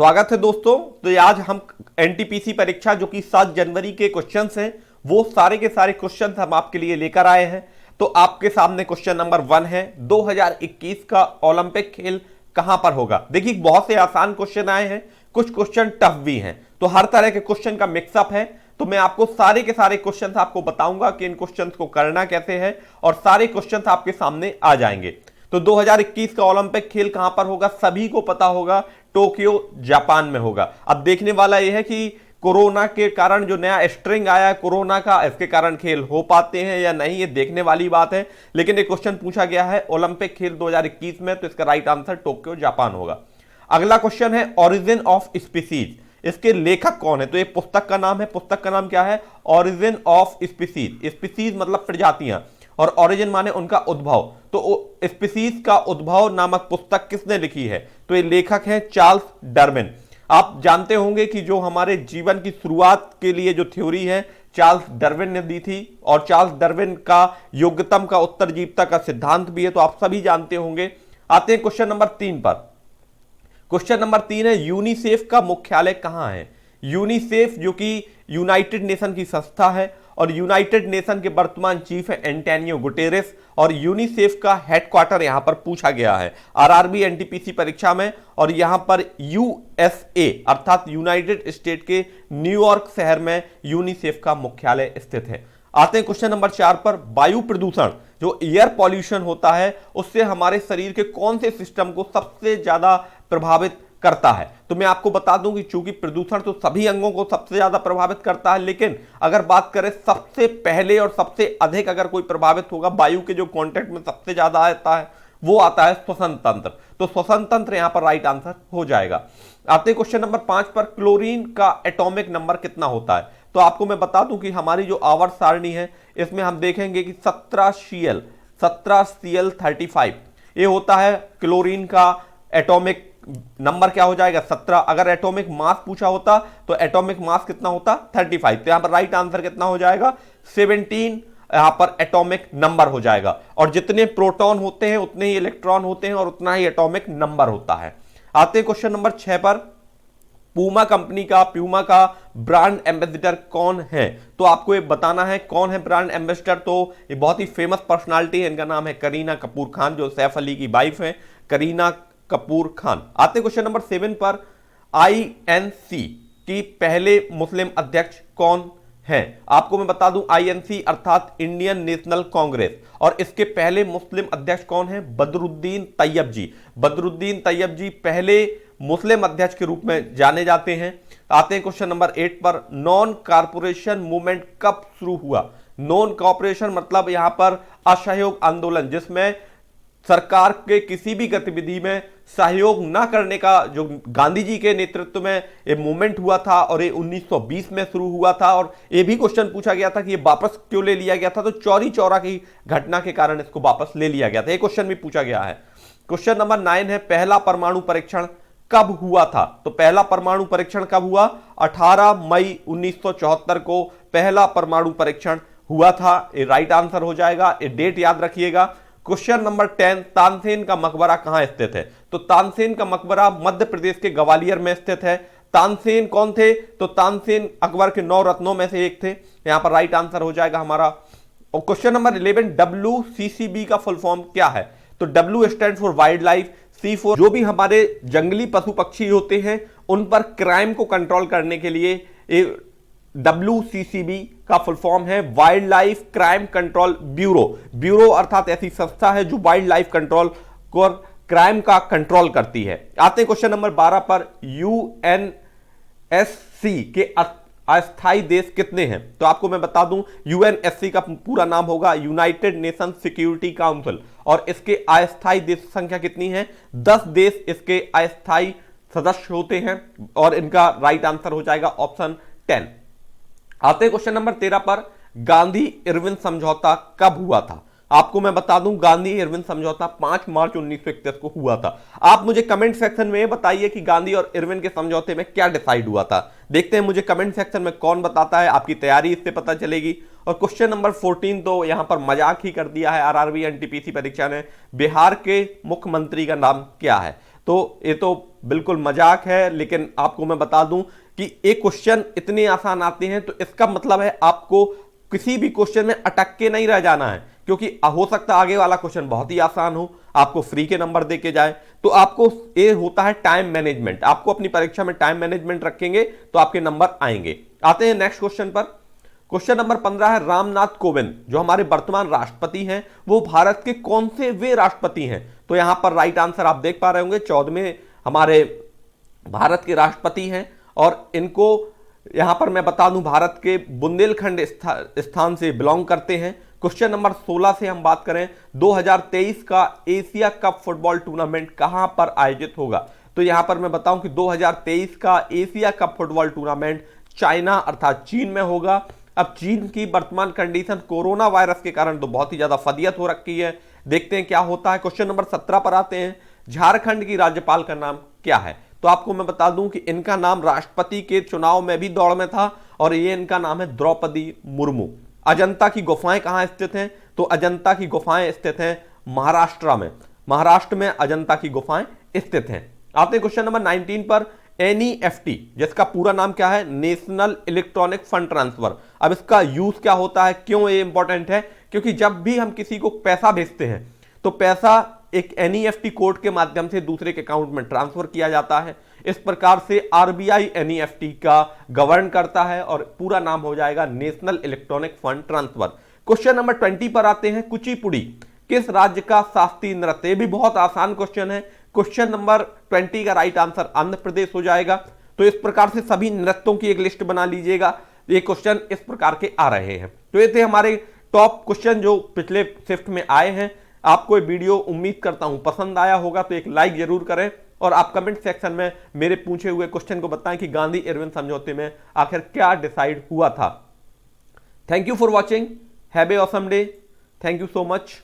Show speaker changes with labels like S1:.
S1: स्वागत है दोस्तों। तो आज हम एनटीपीसी परीक्षा जो कि 7 जनवरी के क्वेश्चंस हैं वो सारे के सारे क्वेश्चंस हम आपके लिए लेकर आए हैं। तो आपके सामने क्वेश्चन नंबर 1 है, 2021 का ओलंपिक खेल कहां पर होगा। देखिए बहुत से आसान क्वेश्चन आए हैं, कुछ क्वेश्चन टफ भी हैं, तो हर तरह के क्वेश्चन का मिक्सअप है। तो मैं आपको सारे के सारे क्वेश्चंस आपको बताऊंगा कि इन क्वेश्चंस को करना कैसे है और सारे क्वेश्चंस आपके सामने आ जाएंगे। तो 2021 का ओलंपिक खेल कहां पर होगा, सभी को पता होगा, टोक्यो जापान में होगा। अब देखने वाला यह है कि कोरोना के कारण जो नया स्ट्रिंग आया है कोरोना का, इसके कारण खेल हो पाते हैं या नहीं, ये देखने वाली बात है। लेकिन एक क्वेश्चन पूछा गया है ओलंपिक खेल 2021 में, तो इसका राइट आंसर टोक्यो जापान होगा। अगला क्वेश्चन है ओरिजिन ऑफ स्पीसीज, इसके लेखक कौन है। तो ये पुस्तक का नाम है, पुस्तक का नाम क्या है, ओरिजिन ऑफ स्पीसीज। स्पीसीज मतलब प्रजातियां और ओरिजिन माने उनका उद्भव। तो स्पीसीज का उद्भव नामक पुस्तक किसने लिखी है, तो ये लेखक है चार्ल्स डार्विन। आप जानते होंगे कि जो हमारे जीवन की शुरुआत के लिए जो थ्योरी है चार्ल्स डार्विन ने दी थी, और चार्ल्स डार्विन का योग्यतम का उत्तरजीविता का सिद्धांत भी है, तो आप सभी जानते होंगे। आते हैं क्वेश्चन नंबर 3 पर। क्वेश्चन नंबर 3 है यूनिसेफ का मुख्यालय कहां है। यूनिसेफ जो कि यूनाइटेड नेशन की संस्था है और यूनाइटेड नेशन के वर्तमान चीफ है एंटोनियो गुटेरेस, और यूनिसेफ का हेडक्वार्टर यहां पर पूछा गया है आरआरबी एनटीपीसी परीक्षा में, और यहां पर यूएसए अर्थात यूनाइटेड स्टेट के न्यूयॉर्क शहर में यूनिसेफ का मुख्यालय स्थित है। आते हैं क्वेश्चन नंबर 4 पर। वायु प्रदूषण जो एयर पॉल्यूशन होता है उससे हमारे शरीर के कौन से सिस्टम को सबसे ज्यादा प्रभावित करता है। तो मैं आपको बता दूं कि चूंकि प्रदूषण तो सभी अंगों को सबसे ज्यादा प्रभावित करता है, लेकिन अगर बात करें सबसे पहले और सबसे अधिक अगर कोई प्रभावित होगा वायु के जो कांटेक्ट में सबसे ज्यादा आता है वो आता है श्वसन तंत्र। तो श्वसन तंत्र यहां पर राइट आंसर हो जाएगा। आते क्वेश्चन नंबर 5 पर। क्लोरीन का एटॉमिक नंबर कितना होता है। तो आपको मैं बता दूं कि हमारी जो आवर्त सारणी है इसमें हम देखेंगे कि 17Cl35 ये होता है क्लोरीन का एटॉमिक नंबर। क्या हो जाएगा 17। अगर एटॉमिक मास पूछा होता तो एटॉमिक मास कितना होता 35, तो यहां पर राइट आंसर कितना हो जाएगा 17 यहां पर एटॉमिक नंबर हो जाएगा। और जितने प्रोटॉन होते हैं उतने ही इलेक्ट्रॉन होते हैं और उतना ही एटॉमिक नंबर होता है। आते हैं क्वेश्चन नंबर 6 पर। प्यूमा कंपनी का, प्यूमा का ब्रांड एम्बेसडर कौन है। तो आपको ये बताना है कौन है ब्रांड एम्बेसडर। तो ये बहुत ही फेमस पर्सनालिटी है, इनका नाम है करीना कपूर खान, जो सैफ अली की वाइफ है, करीना कपूर खान। आते क्वेश्चन नंबर 7 पर। आईएनसी की पहले मुस्लिम अध्यक्ष कौन है। आपको मैं बता दूं आईएनसी अर्थात इंडियन नेशनल कांग्रेस, और इसके पहले मुस्लिम अध्यक्ष कौन है, बदरुद्दीन तैयब जी। बदरुद्दीन तैयब जी पहले मुस्लिम अध्यक्ष के रूप में जाने जाते हैं। आते हैं क्वेश्चन नंबर 8 पर। नॉन कॉरपोरेशन मूवमेंट कब शुरू हुआ। नॉन कॉरपोरेशन मतलब यहां पर असहयोग आंदोलन, जिसमें सरकार के किसी भी गतिविधि में सहयोग ना करने का जो गांधी जी के नेतृत्व में ये मूवमेंट हुआ था, और ये 1920 में शुरू हुआ था। और ये भी क्वेश्चन पूछा गया था कि ये वापस क्यों ले लिया गया था, तो चौरी चौरा की घटना के कारण इसको वापस ले लिया गया था। ये क्वेश्चन भी पूछा गया है। क्वेश्चन नंबर 9 है पहला परमाणु परीक्षण कब हुआ था। तो पहला परमाणु परीक्षण कब हुआ, 18 मई 1974 को पहला परमाणु परीक्षण हुआ था। ये राइट आंसर हो जाएगा, ये डेट याद रखिएगा। Question number 10। तानसेन का मकबरा कहां स्थित है। तो तानसेन का मकबरा मध्य प्रदेश के ग्वालियर में स्थित है। तानसेन कौन थे, तो तानसेन अकबर के 9 रत्नों में से एक थे। यहां पर राइट आंसर हो जाएगा हमारा। और क्वेश्चन नंबर 11। WCCB का फुल फॉर्म क्या है। तो W stand for wild life, C for जो भी हमारे जंगली पशु पक्षी होते हैं उन पर क्राइम को कंट्रोल करने के लिए WCCB का फुल फॉर्म है wild life crime control bureau. Bureau अर्थात ऐसी संस्था है जो वाइल्ड लाइफ कंट्रोल को क्राइम का कंट्रोल करती है। आते हैं क्वेश्चन नंबर 12 पर। यूएनएससी के अस्थायी देश कितने हैं। तो आपको मैं बता दूं यूएनएससी का पूरा नाम होगा यूनाइटेड नेशन सिक्योरिटी काउंसिल, और इसके अस्थायी देश संख्या कितनी है, 10 देश इसके अस्थायी सदस्य होते हैं, और इनका राइट आंसर हो जाएगा ऑप्शन 10। आते हैं क्वेश्चन नंबर 13 पर। गांधी इरविन समझौता कब हुआ था। आपको मैं बता दूं गांधी इरविन समझौता 5 मार्च 1931 को हुआ था। आप मुझे कमेंट सेक्शन में बताइए कि गांधी और इरविन के समझौते में क्या डिसाइड हुआ था। देखते हैं मुझे कमेंट सेक्शन में कौन बताता है, आपकी तैयारी इससे पता चलेगी। और क्वेश्चन नंबर 14 तो यहां पर मजाक ही कर दिया है आरआरबी एनटीपीसी परीक्षा ने। बिहार के मुख्यमंत्री का नाम क्या है। तो ये तो बिल्कुल मजाक है, लेकिन आपको मैं बता दूं कि एक क्वेश्चन इतने आसान आते हैं तो इसका मतलब है आपको किसी भी क्वेश्चन में अटक के नहीं रह जाना है, क्योंकि हो सकता है आगे वाला क्वेश्चन बहुत ही आसान हो, आपको फ्री के नंबर देके जाए। तो आपको ये होता है टाइम मैनेजमेंट, आपको अपनी परीक्षा में टाइम मैनेजमेंट रखेंगे तो आपके नंबर आएंगे। आते हैं नेक्स्ट क्वेश्चन पर। क्वेश्चन नंबर 15 है, रामनाथ कोविंद जो हमारे वर्तमान राष्ट्रपति हैं वो भारत के कौन से वे राष्ट्रपति हैं? तो यहां पर राइट आंसर आप देख पा रहे होंगे, 14वें हमारे भारत के राष्ट्रपति हैं, और इनको यहां पर मैं बता दूं भारत के बुंदेलखंड स्थान से बिलोंग करते हैं। क्वेश्चन नंबर 16 से हम बात करें, 2023 का एशिया कप फुटबॉल टूर्नामेंट कहां पर आयोजित होगा? तो यहां पर मैं बताऊं कि 2023 का Asia cup football tournament China अर्थात चीन में होगा। अब चीन की वर्तमान कंडीशन कोरोना वायरस के कारण तो बहुत ही ज्यादा फदियत हो रखी है, देखते हैं क्या होता है। क्वेश्चन नंबर 17 पर आते हैं, झारखंड की राज्यपाल का नाम क्या है? तो आपको मैं बता दूं कि इनका नाम राष्ट्रपति के चुनाव में भी दौड़ में था, और ये इनका नाम है द्रौपदी मुर्मू। अजंता की गुफाएं कहां स्थित हैं? तो अजंता की गुफाएं स्थित हैं महाराष्ट्र में, महाराष्ट्र में अजंता की गुफाएं स्थित हैं। आते हैं क्वेश्चन नंबर 19 पर, NEFT जिसका पूरा नाम क्या है? National electronic fund transfer. अब इसका यूज क्या होता है, क्यों ये इंपॉर्टेंट है? क्योंकि जब भी हम किसी को पैसा भेजते हैं तो पैसा एक NEFT कोड के माध्यम से दूसरे के अकाउंट में ट्रांसफर किया जाता है। इस प्रकार से RBI NEFT का गवर्न करता है और पूरा नाम हो जाएगा national electronic fund transfer. Question number 20 पर आते हैं, कुचिपुड़ी किस राज्य का शास्त्रीय नृत्य? ये भी बहुत आसान क्वेश्चन है। क्वेश्चन नंबर 20 का राइट आंसर आंध्र प्रदेश हो जाएगा। तो इस प्रकार से सभी नृत्यों की एक लिस्ट बना लीजिएगा, ये क्वेश्चन इस प्रकार के आ रहे हैं। तो ये थे हमारे टॉप क्वेश्चन जो पिछले शिफ्ट में आए हैं। आपको ये वीडियो उम्मीद करता हूं पसंद आया होगा, तो एक लाइक जरूर करें और आप कमेंट सेक्शन में मेरे पूछे हुए क्वेश्चन को बताएं कि गांधी इरविन समझौते में आखिर क्या डिसाइड हुआ था। Thank you for watching, have a awesome day, thank you so much.